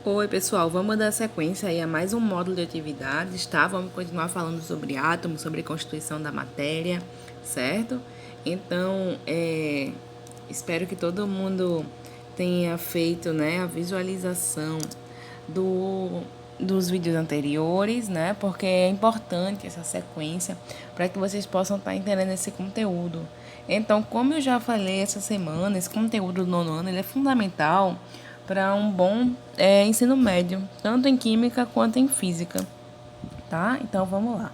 Oi, pessoal, vamos dar sequência aí a mais um módulo de atividades, tá? Vamos continuar falando sobre átomos, sobre a constituição da matéria, certo? Então, espero que todo mundo tenha feito, né, a visualização dos vídeos anteriores, né? Porque é importante essa sequência para que vocês possam estar entendendo esse conteúdo. Então, como eu já falei essa semana, esse conteúdo do nono ano ele é fundamental para um bom ensino médio, tanto em química quanto em física, tá? Então, vamos lá.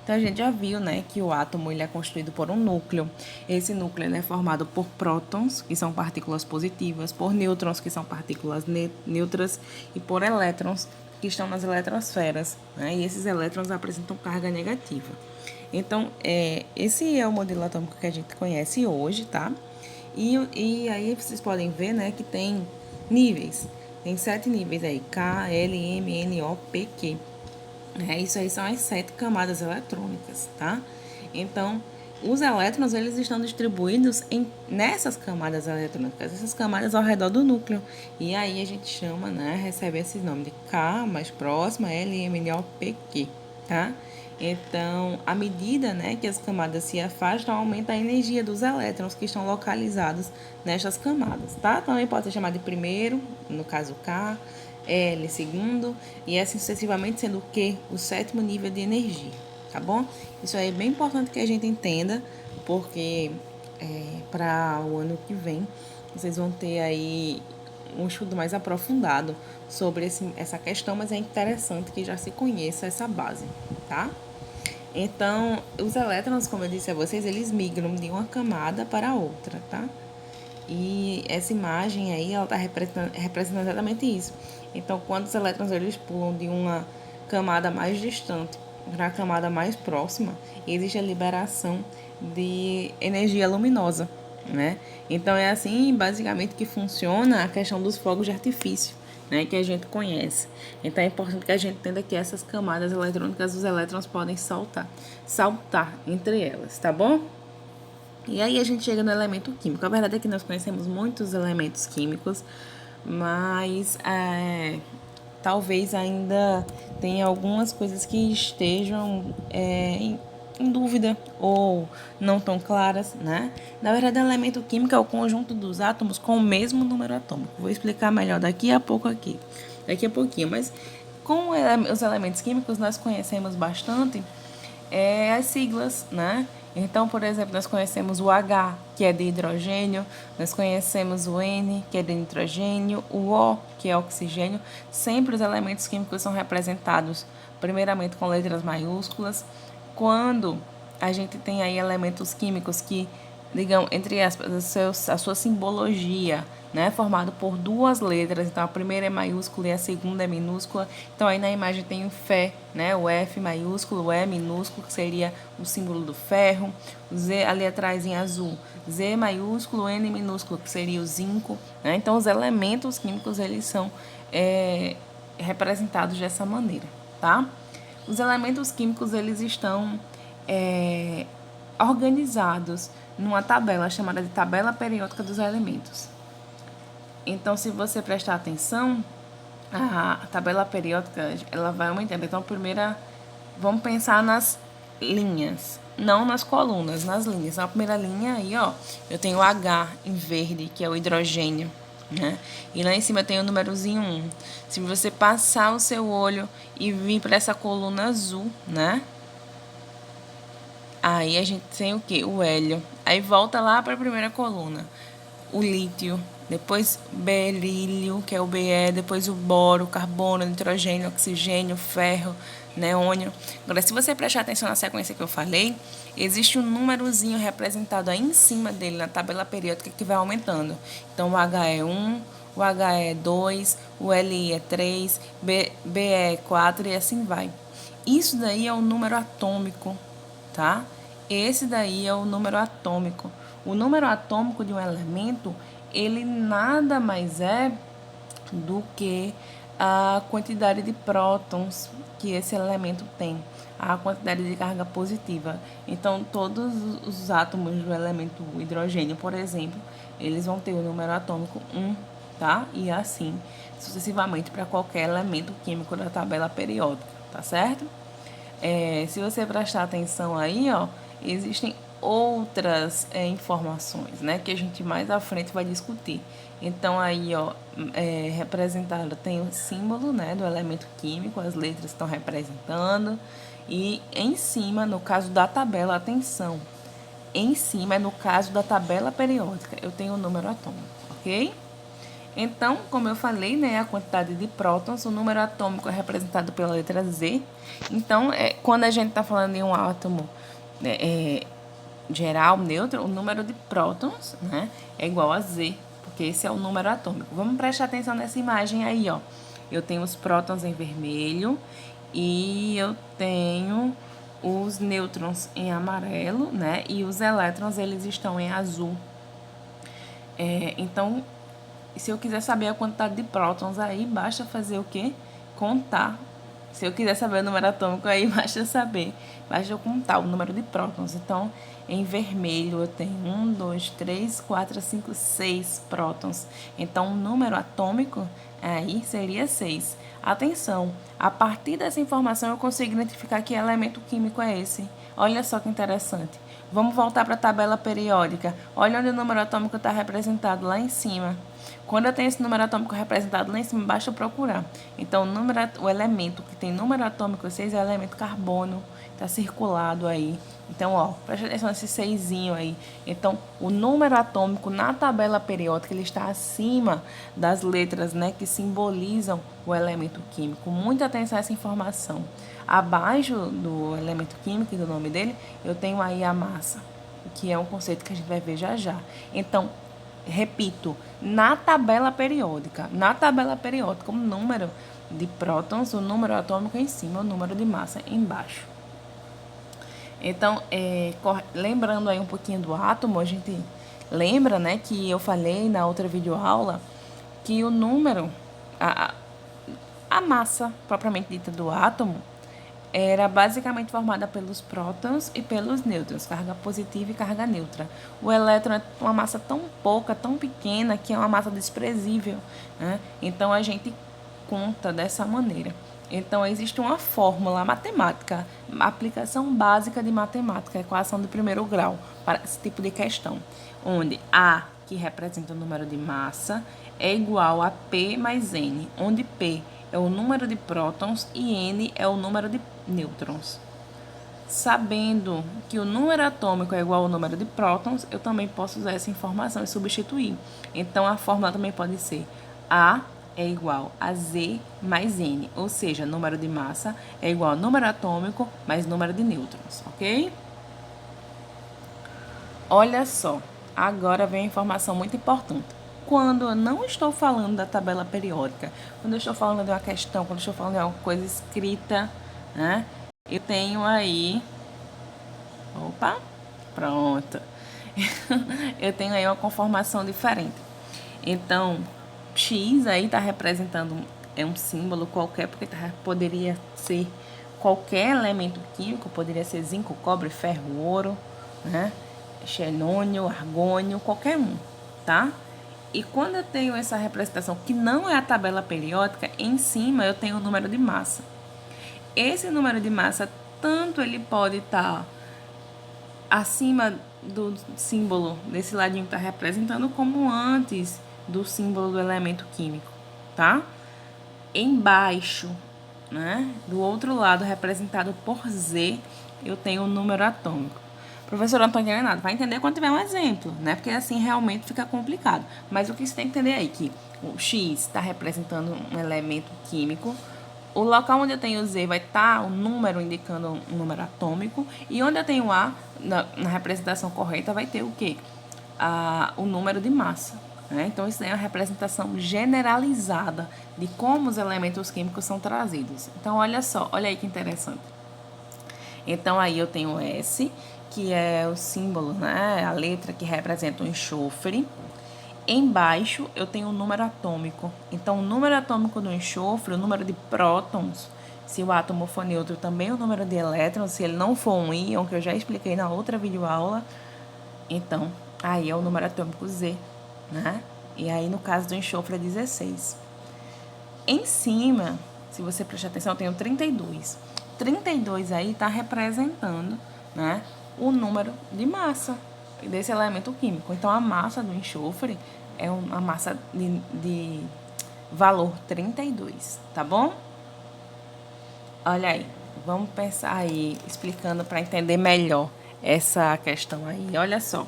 Então, a gente já viu, né, que o átomo ele é constituído por um núcleo. Esse núcleo ele é formado por prótons, que são partículas positivas, por nêutrons, que são partículas neutras, e por elétrons, que estão nas eletrosferas, né? E esses elétrons apresentam carga negativa. Então, esse é o modelo atômico que a gente conhece hoje, tá? E aí vocês podem ver, né, que tem níveis. Tem 7 níveis aí, K, L, M, N, O, P, Q. Isso aí são as 7 camadas eletrônicas, tá? Então, os elétrons, eles estão distribuídos nessas camadas eletrônicas, essas camadas ao redor do núcleo. E aí a gente chama, né, recebe esses nomes de K, mais próxima, L, M, N, O, P, Q, tá? Então, à medida, né, que as camadas se afastam, aumenta a energia dos elétrons que estão localizados nestas camadas, tá? Também pode ser chamado de primeiro, no caso K, L, segundo, e assim sucessivamente, sendo o Q o sétimo nível de energia, tá bom? Isso aí é bem importante que a gente entenda, porque para o ano que vem vocês vão ter aí um estudo mais aprofundado sobre essa questão, mas é interessante que já se conheça essa base, tá? Então, os elétrons, como eu disse a vocês, eles migram de uma camada para a outra, tá? E essa imagem aí, ela está representando exatamente isso. Então, quando os elétrons eles pulam de uma camada mais distante para a camada mais próxima, existe a liberação de energia luminosa, né? Então, é assim, basicamente, que funciona a questão dos fogos de artifício, né, que a gente conhece. Então, é importante que a gente entenda que essas camadas eletrônicas, os elétrons podem saltar entre elas, tá bom? E aí a gente chega no elemento químico. A verdade é que nós conhecemos muitos elementos químicos, mas talvez ainda tenha algumas coisas que estejam em dúvida ou não tão claras, né? Na verdade, o elemento químico é o conjunto dos átomos com o mesmo número atômico. Vou explicar melhor daqui a pouquinho, mas com os elementos químicos nós conhecemos bastante as siglas, né? Então, por exemplo, nós conhecemos o H, que é de hidrogênio, nós conhecemos o N, que é de nitrogênio, o O, que é oxigênio. Sempre os elementos químicos são representados, primeiramente, com letras maiúsculas. Quando a gente tem aí elementos químicos que, digamos, entre aspas, a sua simbologia, né, formado por duas letras, então a primeira é maiúscula e a segunda é minúscula. Então aí na imagem tem o Fe, né, o F maiúsculo, o E minúsculo, que seria o símbolo do ferro, o Z ali atrás em azul, Z maiúsculo, N minúsculo, que seria o zinco, né? Então os elementos químicos eles são representados dessa maneira, tá? Os elementos químicos eles estão organizados numa tabela chamada de tabela periódica dos elementos. Então, se você prestar atenção, a tabela periódica ela vai aumentando. Então, primeira, vamos pensar nas linhas, não nas colunas, nas linhas. Na primeira linha aí, ó, eu tenho o H em verde, que é o hidrogênio, né? E lá em cima eu tenho o númerozinho 1. Se você passar o seu olho e vir para essa coluna azul, né? Aí a gente tem o quê? O hélio. Aí volta lá para a primeira coluna. O lítio, depois berílio, que é o Be, depois o boro, carbono, nitrogênio, oxigênio, ferro, neônio. Agora, se você prestar atenção na sequência que eu falei, existe um númerozinho representado aí em cima dele, na tabela periódica, que vai aumentando. Então, o H é 1, o H é 2, o Li é 3, Be é 4 e assim vai. Isso daí é o número atômico, tá? Esse daí é o número atômico. O número atômico de um elemento, ele nada mais é do que a quantidade de prótons que esse elemento tem, a quantidade de carga positiva. Então, todos os átomos do elemento hidrogênio, por exemplo, eles vão ter o número atômico 1, tá? E assim sucessivamente para qualquer elemento químico da tabela periódica, tá certo? Se você prestar atenção aí, ó, existem outras informações, né, que a gente mais à frente vai discutir. Então aí, ó, representado tem o símbolo, né, do elemento químico, as letras estão representando, e em cima, no caso da tabela, atenção, em cima, no caso da tabela periódica, eu tenho o número atômico, ok? Então, como eu falei, né, a quantidade de prótons, o número atômico é representado pela letra Z. Então, quando a gente está falando em um átomo geral, neutro, o número de prótons, né, é igual a Z, porque esse é o número atômico. Vamos prestar atenção nessa imagem aí, ó. Eu tenho os prótons em vermelho e eu tenho os nêutrons em amarelo, né, e os elétrons, eles estão em azul. Então, se eu quiser saber a quantidade de prótons, aí basta fazer o quê? Contar. Se eu quiser saber o número atômico, aí basta eu contar o número de prótons. Então, em vermelho eu tenho 1, 2, 3, 4, 5, 6 prótons. Então, o número atômico aí seria 6. Atenção, a partir dessa informação eu consigo identificar que elemento químico é esse. Olha só que interessante. Vamos voltar para a tabela periódica. Olha onde o número atômico está representado lá em cima. Quando eu tenho esse número atômico representado lá em cima, basta eu procurar. Então, o elemento que tem número atômico 6 é o elemento carbono, está circulado aí. Então, ó, presta atenção nesse 6zinho aí. Então, o número atômico na tabela periódica, ele está acima das letras, né, que simbolizam o elemento químico. Muita atenção a essa informação. Abaixo do elemento químico e do nome dele, eu tenho aí a massa, que é um conceito que a gente vai ver já já. Então, repito, na tabela periódica, o número de prótons, o número atômico em cima, o número de massa embaixo. Então, lembrando aí um pouquinho do átomo, a gente lembra, né, que eu falei na outra videoaula que o número, a massa propriamente dita do átomo, era basicamente formada pelos prótons e pelos nêutrons, carga positiva e carga neutra. O elétron é uma massa tão pouca, tão pequena, que é uma massa desprezível, né? Então, a gente conta dessa maneira. Então, existe uma fórmula matemática, aplicação básica de matemática, equação de primeiro grau, para esse tipo de questão, onde A, que representa o número de massa, é igual a P mais N, onde P é o número de prótons e N é o número de nêutrons. Sabendo que o número atômico é igual ao número de prótons, eu também posso usar essa informação e substituir. Então, a fórmula também pode ser A é igual a Z mais N, ou seja, número de massa é igual ao número atômico mais número de nêutrons, ok? Olha só, agora vem a informação muito importante. Quando eu não estou falando da tabela periódica, quando eu estou falando de uma questão, quando eu estou falando de alguma coisa escrita, né? Eu tenho aí... Opa, pronto. Eu tenho aí uma conformação diferente. Então, X aí está representando um símbolo qualquer, porque poderia ser qualquer elemento químico, poderia ser zinco, cobre, ferro, ouro, né? Xenônio, argônio, qualquer um, tá? E quando eu tenho essa representação, que não é a tabela periódica, em cima eu tenho o número de massa. Esse número de massa, tanto ele pode estar acima do símbolo desse ladinho que está representando, como antes do símbolo do elemento químico, tá? Embaixo, né, do outro lado, representado por Z, eu tenho o número atômico. Professor, não estou entendendo nada. Vai entender quando tiver um exemplo, né? Porque assim realmente fica complicado. Mas o que você tem que entender aí é que o X está representando um elemento químico. O local onde eu tenho Z vai estar o número indicando um número atômico. E onde eu tenho A, na representação correta, vai ter o quê? O número de massa. Né? Então, isso é uma representação generalizada de como os elementos químicos são trazidos. Então, olha só, olha aí que interessante. Então, aí eu tenho S, que é o símbolo, né? A letra que representa o enxofre. Embaixo eu tenho o número atômico. Então, o número atômico do enxofre, o número de prótons, se o átomo for neutro, também o número de elétrons, se ele não for um íon, que eu já expliquei na outra videoaula, então, aí é o número atômico Z, né? E aí, no caso do enxofre, é 16. Em cima, se você prestar atenção, eu tenho 32. 32 aí está representando, né, o número de massa desse elemento químico. Então, a massa do enxofre é uma massa de valor 32, tá bom? Olha aí, vamos pensar aí, explicando para entender melhor essa questão aí. Olha só,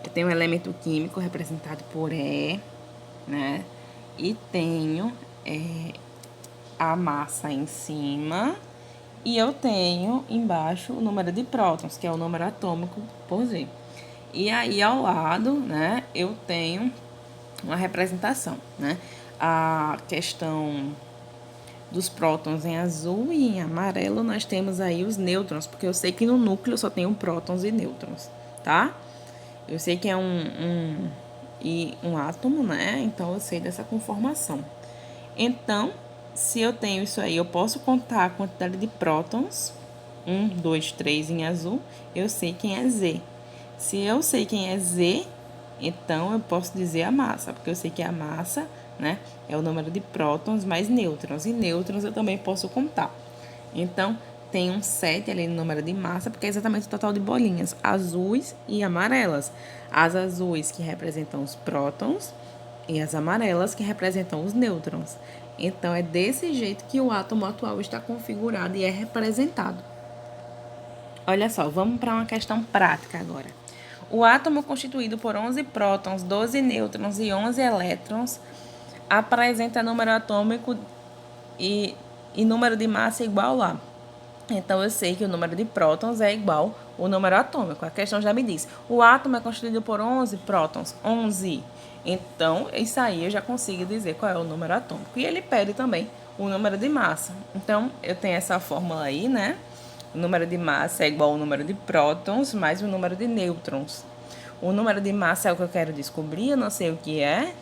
eu tenho um elemento químico representado por E, né? E tenho a massa em cima e eu tenho embaixo o número de prótons, que é o número atômico por Z. E aí, ao lado, né, eu tenho uma representação, né? A questão dos prótons em azul e em amarelo nós temos aí os nêutrons, porque eu sei que no núcleo só tem prótons e nêutrons, tá? Eu sei que é um átomo, né? Então, eu sei dessa conformação. Então, se eu tenho isso aí, eu posso contar a quantidade de prótons, 1, 2, 3 em azul, eu sei quem é Z. Se eu sei quem é Z, então eu posso dizer a massa, porque eu sei que a massa, né, é o número de prótons mais nêutrons, e nêutrons eu também posso contar. Então, tem um 7 ali no número de massa, porque é exatamente o total de bolinhas azuis e amarelas. As azuis que representam os prótons e as amarelas que representam os nêutrons. Então, é desse jeito que o átomo atual está configurado e é representado. Olha só, vamos para uma questão prática agora. O átomo constituído por 11 prótons, 12 nêutrons e 11 elétrons apresenta número atômico e número de massa igual a. Então, eu sei que o número de prótons é igual ao número atômico. A questão já me diz. O átomo é constituído por 11 prótons, 11. Então, isso aí eu já consigo dizer qual é o número atômico. E ele pede também o número de massa. Então, eu tenho essa fórmula aí, né? O número de massa é igual ao número de prótons mais o número de nêutrons. O número de massa é o que eu quero descobrir, eu não sei o que é.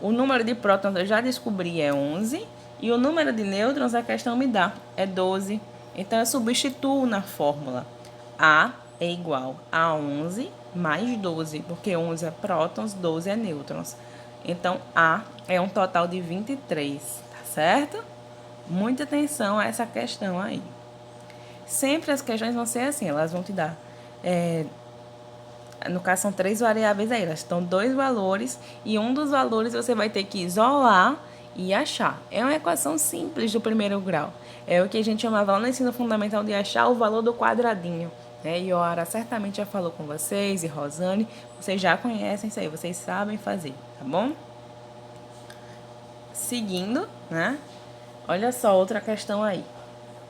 O número de prótons eu já descobri, é 11. E o número de nêutrons a questão me dá, é 12. Então, eu substituo na fórmula. A é igual a 11 mais 12, porque 11 é prótons, 12 é nêutrons. Então, A é um total de 23, tá certo? Muita atenção a essa questão aí. Sempre as questões vão ser assim, elas vão te dar... no caso, são 3 variáveis aí, elas estão 2 valores e um dos valores você vai ter que isolar e achar. É uma equação simples do primeiro grau. É o que a gente chamava lá no ensino fundamental de achar o valor do quadradinho. Né? E Oara certamente já falou com vocês, e Rosane, vocês já conhecem isso aí, vocês sabem fazer, tá bom? Seguindo, né? Olha só outra questão aí.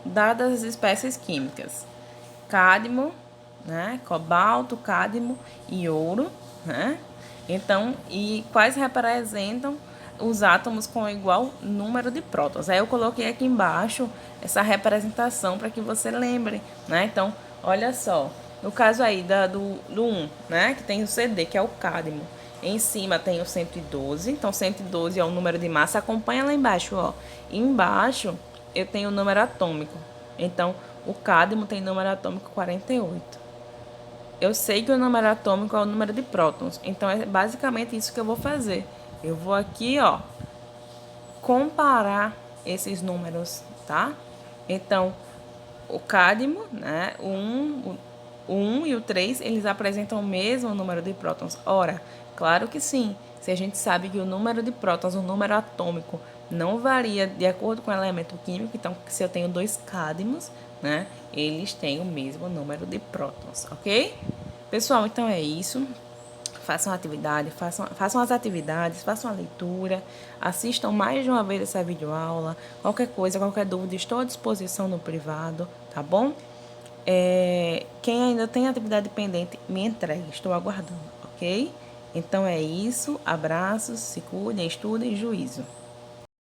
Dadas as espécies químicas, cádmio, né? Cobalto, cádmio e ouro, né? Então, e quais representam os átomos com igual número de prótons? Aí eu coloquei aqui embaixo essa representação para que você lembre, né? Então, olha só, no caso aí do 1, né? Que tem o CD, que é o cádmio. Em cima tem o 112, então 112 é o número de massa. Acompanha lá embaixo, ó. E embaixo eu tenho o número atômico. Então, o cádmio tem número atômico 48. Eu sei que o número atômico é o número de prótons. Então, é basicamente isso que eu vou fazer. Eu vou aqui, ó, comparar esses números, tá? Então, o cádmio, né? O 1 e o 3, eles apresentam o mesmo número de prótons. Ora, claro que sim. Se a gente sabe que o número de prótons, o número atômico, não varia de acordo com o elemento químico, então, se eu tenho 2 cádmios, né? Eles têm o mesmo número de prótons, ok? Pessoal, então é isso. Façam atividade, façam as atividades, façam a leitura, assistam mais de uma vez essa videoaula. Qualquer coisa, qualquer dúvida, estou à disposição no privado, tá bom? Quem ainda tem atividade pendente, me entregue, estou aguardando, ok? Então é isso, abraços, se cuidem, estudem, juízo.